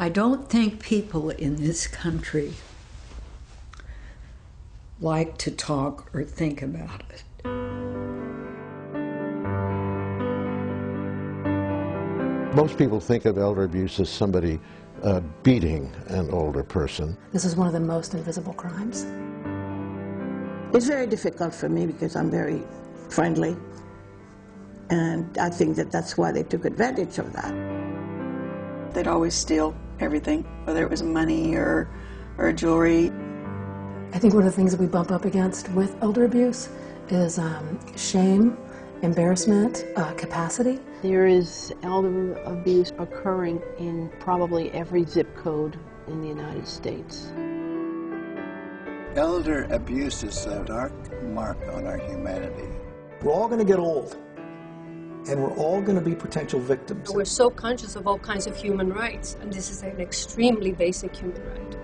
I don't think people in this country like to talk or think about it. Most people think of elder abuse as somebody beating an older person. This is one of the most invisible crimes. It's very difficult for me because I'm very friendly, and I think that that's why they took advantage of that. They'd always steal everything, whether it was money or jewelry. I think one of the things that we bump up against with elder abuse is shame, embarrassment, capacity. There is elder abuse occurring in probably every zip code in the United States. Elder abuse is a dark mark on our humanity. We're all going to get old, and we're all going to be potential victims. We're so conscious of all kinds of human rights, and this is an extremely basic human right.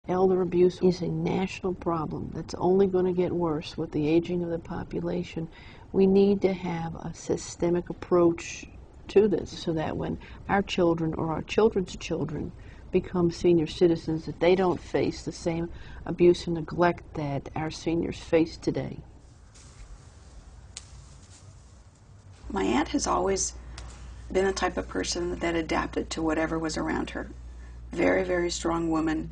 Elder abuse is a national problem that's only going to get worse with the aging of the population. We need to have a systemic approach to this so that when our children or our children's children become senior citizens, that they don't face the same abuse and neglect that our seniors face today. My aunt has always been the type of person that adapted to whatever was around her. Very, very strong woman,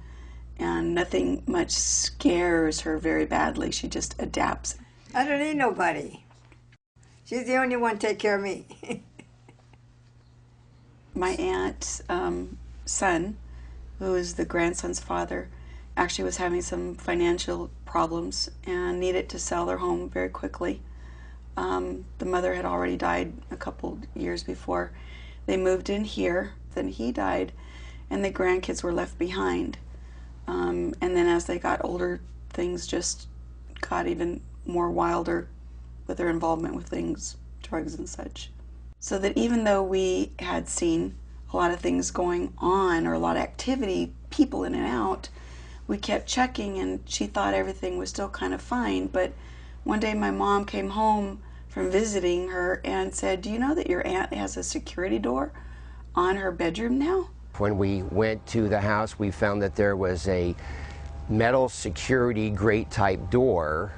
and nothing much scares her very badly. She just adapts. I don't need nobody. She's the only one to take care of me. My aunt's son, who is the grandson's father, actually was having some financial problems and needed to sell their home very quickly. The mother had already died a couple years before. They moved in here, then he died, and the grandkids were left behind. And then as they got older, things just got even more wilder with their involvement with things, drugs and such. So that even though we had seen a lot of things going on, or a lot of activity, people in and out, we kept checking, and she thought everything was still kind of fine. But one day my mom came home from visiting her and said, "Do you know that your aunt has a security door on her bedroom now?" When we went to the house, we found that there was a metal security grate type door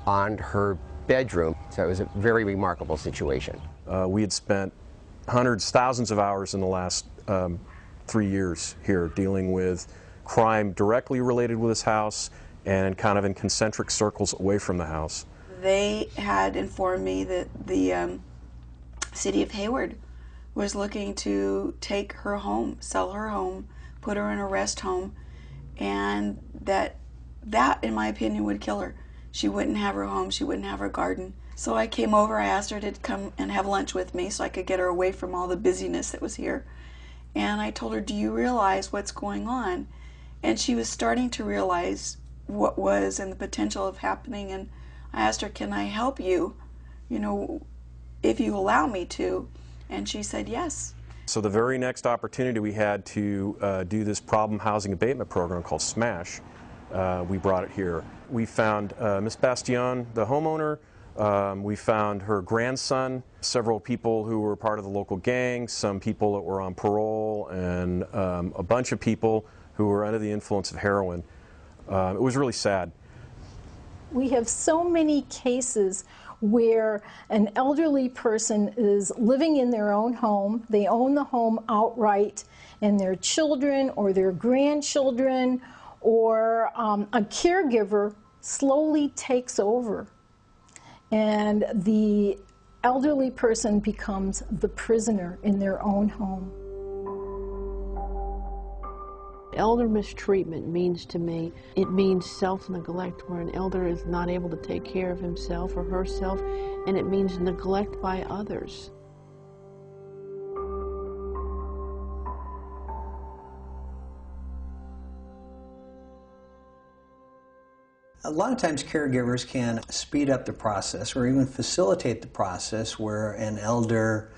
on her bedroom. So it was a very remarkable situation. We had spent hundreds, thousands of hours in the last 3 years here dealing with crime directly related with this house and kind of in concentric circles away from the house. They had informed me that the city of Hayward was looking to take her home, sell her home, put her in a rest home, and that in my opinion would kill her. She wouldn't have her home, she wouldn't have her garden. So I came over, I asked her to come and have lunch with me so I could get her away from all the busyness that was here. And I told her, "Do you realize what's going on?" And she was starting to realize what was and the potential of happening. And I asked her, "Can I help you, if you allow me to?" And she said yes. So the very next opportunity we had to do this problem housing abatement program called SMASH, we brought it here. We found Miss Bastion, the homeowner. We found her grandson, several people who were part of the local gang, some people that were on parole, and a bunch of people who were under the influence of heroin. It was really sad. We have so many cases where an elderly person is living in their own home, they own the home outright, and their children or their grandchildren or a caregiver slowly takes over. And the elderly person becomes the prisoner in their own home. Elder mistreatment means to me, it means self-neglect, where an elder is not able to take care of himself or herself, and it means neglect by others. A lot of times caregivers can speed up the process or even facilitate the process where an elder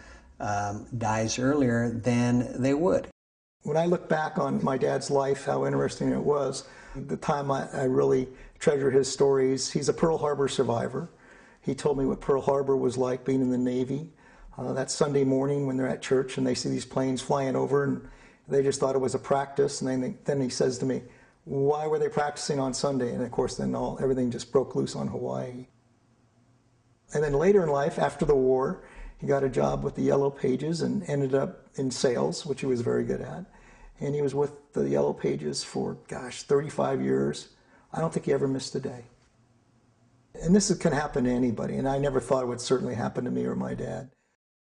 dies earlier than they would. When I look back on my dad's life, how interesting it was, the time I really treasure his stories. He's a Pearl Harbor survivor. He told me what Pearl Harbor was like being in the Navy. That Sunday morning when they're at church and they see these planes flying over, and they just thought it was a practice. And then he says to me, why were they practicing on Sunday? And of course then everything just broke loose on Hawaii. And then later in life, after the war, he got a job with the Yellow Pages and ended up in sales, which he was very good at. And he was with the Yellow Pages for, gosh, 35 years. I don't think he ever missed a day. And this can happen to anybody, and I never thought it would certainly happen to me or my dad.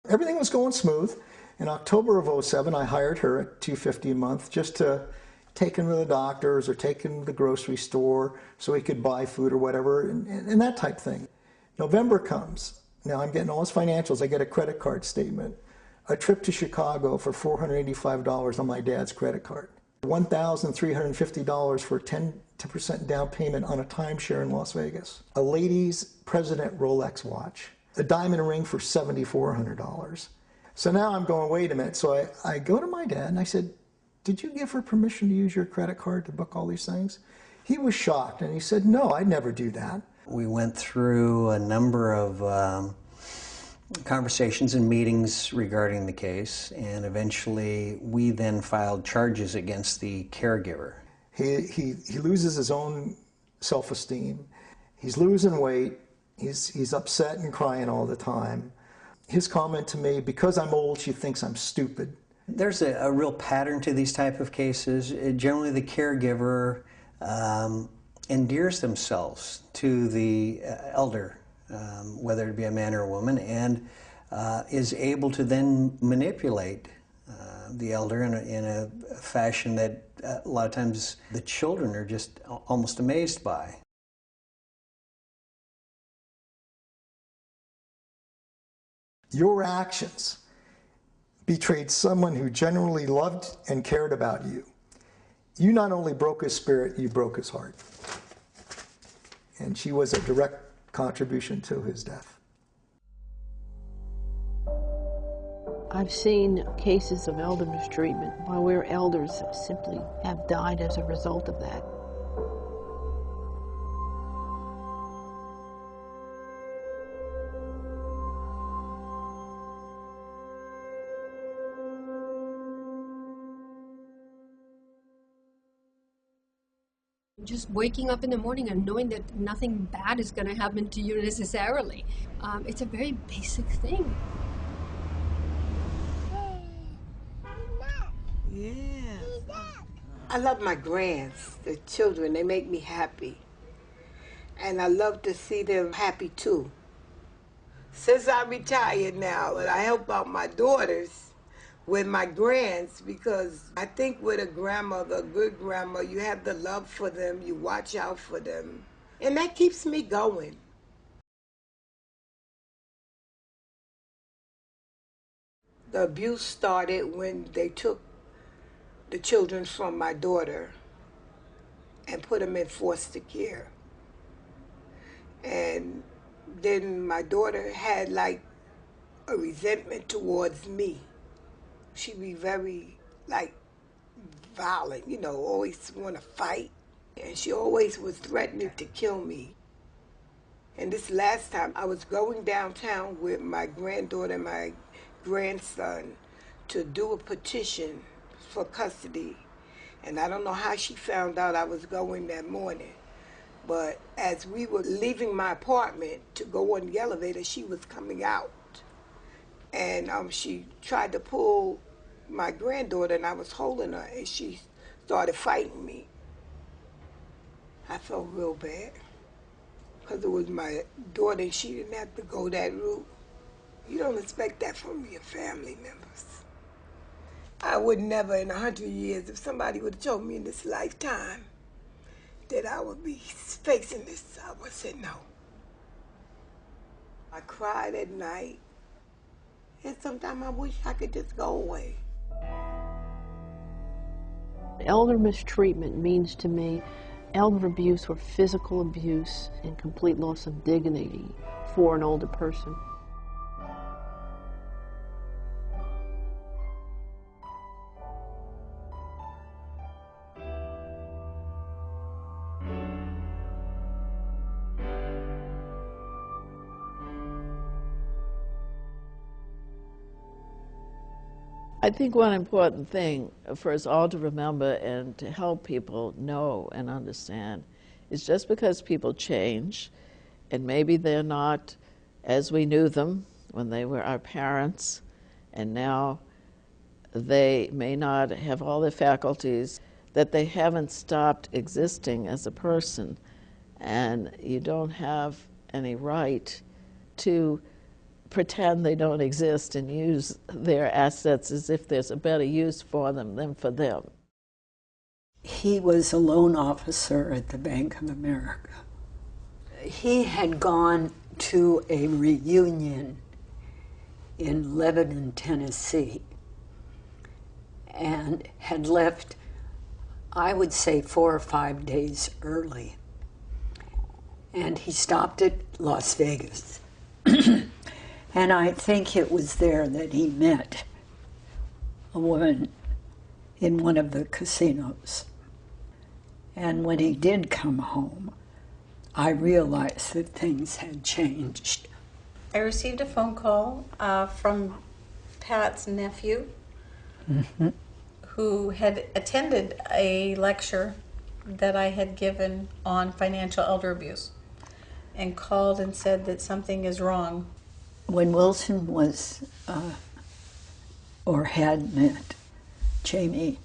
Everything was going smooth. In October of '07, I hired her at $250 a month just to take him to the doctors or take him to the grocery store so he could buy food or whatever, and that type thing. November comes. Now I'm getting all his financials. I get a credit card statement. A trip to Chicago for $485 on my dad's credit card. $1,350 for 10% down payment on a timeshare in Las Vegas. A ladies' President Rolex watch. A diamond ring for $7,400. So now I'm going, wait a minute. So I go to my dad and I said, did you give her permission to use your credit card to book all these things? He was shocked and he said, no, I'd never do that. We went through a number of conversations and meetings regarding the case, and eventually we then filed charges against the caregiver. He loses his own self-esteem. He's losing weight. He's upset and crying all the time. His comment to me, because I'm old, she thinks I'm stupid. There's a real pattern to these type of cases. Generally, the caregiver endears themselves to the elder, whether it be a man or a woman, and is able to then manipulate the elder in a fashion that a lot of times the children are just almost amazed by. Your actions betrayed someone who genuinely loved and cared about you. You not only broke his spirit, you broke his heart. And she was a direct contribution to his death. I've seen cases of elder mistreatment where elders simply have died as a result of that. Just waking up in the morning and knowing that nothing bad is going to happen to you necessarily. It's a very basic thing. Yeah. I love my grands, the children. They make me happy. And I love to see them happy too. Since I'm retired now, and I help out my daughters with my grands, because I think with a grandmother, a good grandma, you have the love for them, you watch out for them. And that keeps me going. The abuse started when they took the children from my daughter and put them in foster care. And then my daughter had like a resentment towards me. She'd be very like violent, you know, always want to fight. And she always was threatening to kill me. And this last time I was going downtown with my granddaughter and my grandson to do a petition for custody. And I don't know how she found out I was going that morning. But as we were leaving my apartment to go on the elevator, she was coming out. And she tried to pull my granddaughter, and I was holding her, and she started fighting me. I felt real bad, because it was my daughter, and she didn't have to go that route. You don't expect that from your family members. I would never in 100 years, if somebody would have told me in this lifetime that I would be facing this, I would say no. I cried at night, and sometimes I wish I could just go away. Elder mistreatment means to me elder abuse or physical abuse and complete loss of dignity for an older person. I think one important thing for us all to remember and to help people know and understand is just because people change, and maybe they're not as we knew them when they were our parents, and now they may not have all their faculties, that they haven't stopped existing as a person, and you don't have any right to pretend they don't exist and use their assets as if there's a better use for them than for them. He was a loan officer at the Bank of America. He had gone to a reunion in Lebanon, Tennessee, and had left, I would say, 4 or 5 days early. And he stopped at Las Vegas. And I think it was there that he met a woman in one of the casinos. And when he did come home, I realized that things had changed. I received a phone call from Pat's nephew, who had attended a lecture that I had given on financial elder abuse, and called and said that something is wrong. When Wilson was, or had met Jamie,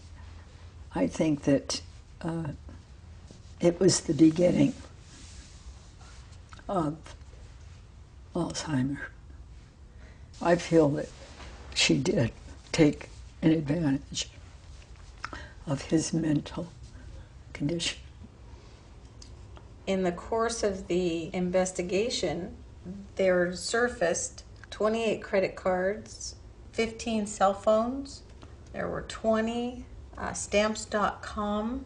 I think that it was the beginning of Alzheimer's. I feel that she did take an advantage of his mental condition. In the course of the investigation, there surfaced 28 credit cards, 15 cell phones. There were 20 stamps.com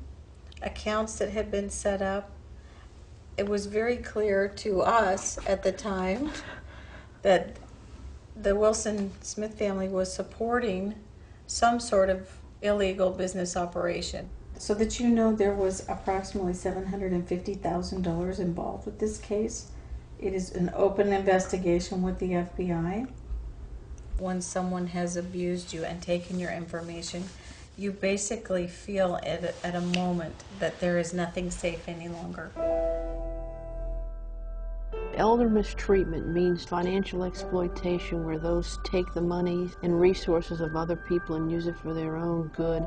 accounts that had been set up. It was very clear to us at the time that the Wilson Smith family was supporting some sort of illegal business operation. So that you know, there was approximately $750,000 involved with this case. It is an open investigation with the FBI. When someone has abused you and taken your information, you basically feel at a moment that there is nothing safe any longer. Elder mistreatment means financial exploitation, where those take the money and resources of other people and use it for their own good.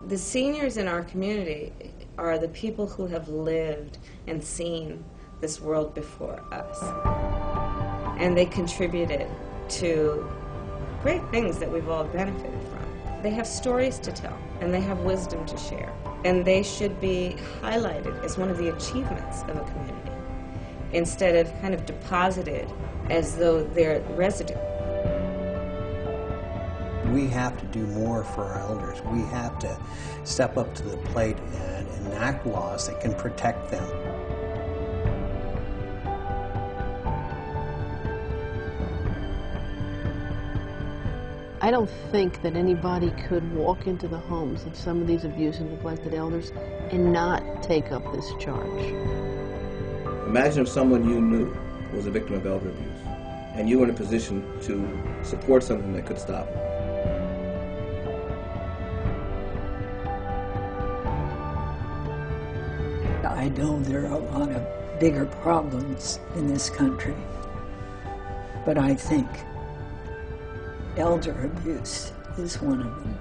The seniors in our community are the people who have lived and seen this world before us. And they contributed to great things that we've all benefited from. They have stories to tell, and they have wisdom to share. And they should be highlighted as one of the achievements of a community, instead of kind of deposited as though they're residue. We have to do more for our elders. We have to step up to the plate and enact laws that can protect them. I don't think that anybody could walk into the homes of some of these abused and neglected elders and not take up this charge. Imagine if someone you knew was a victim of elder abuse, and you were in a position to support something that could stop it. I know there are a lot of bigger problems in this country, but I think elder abuse is one of them.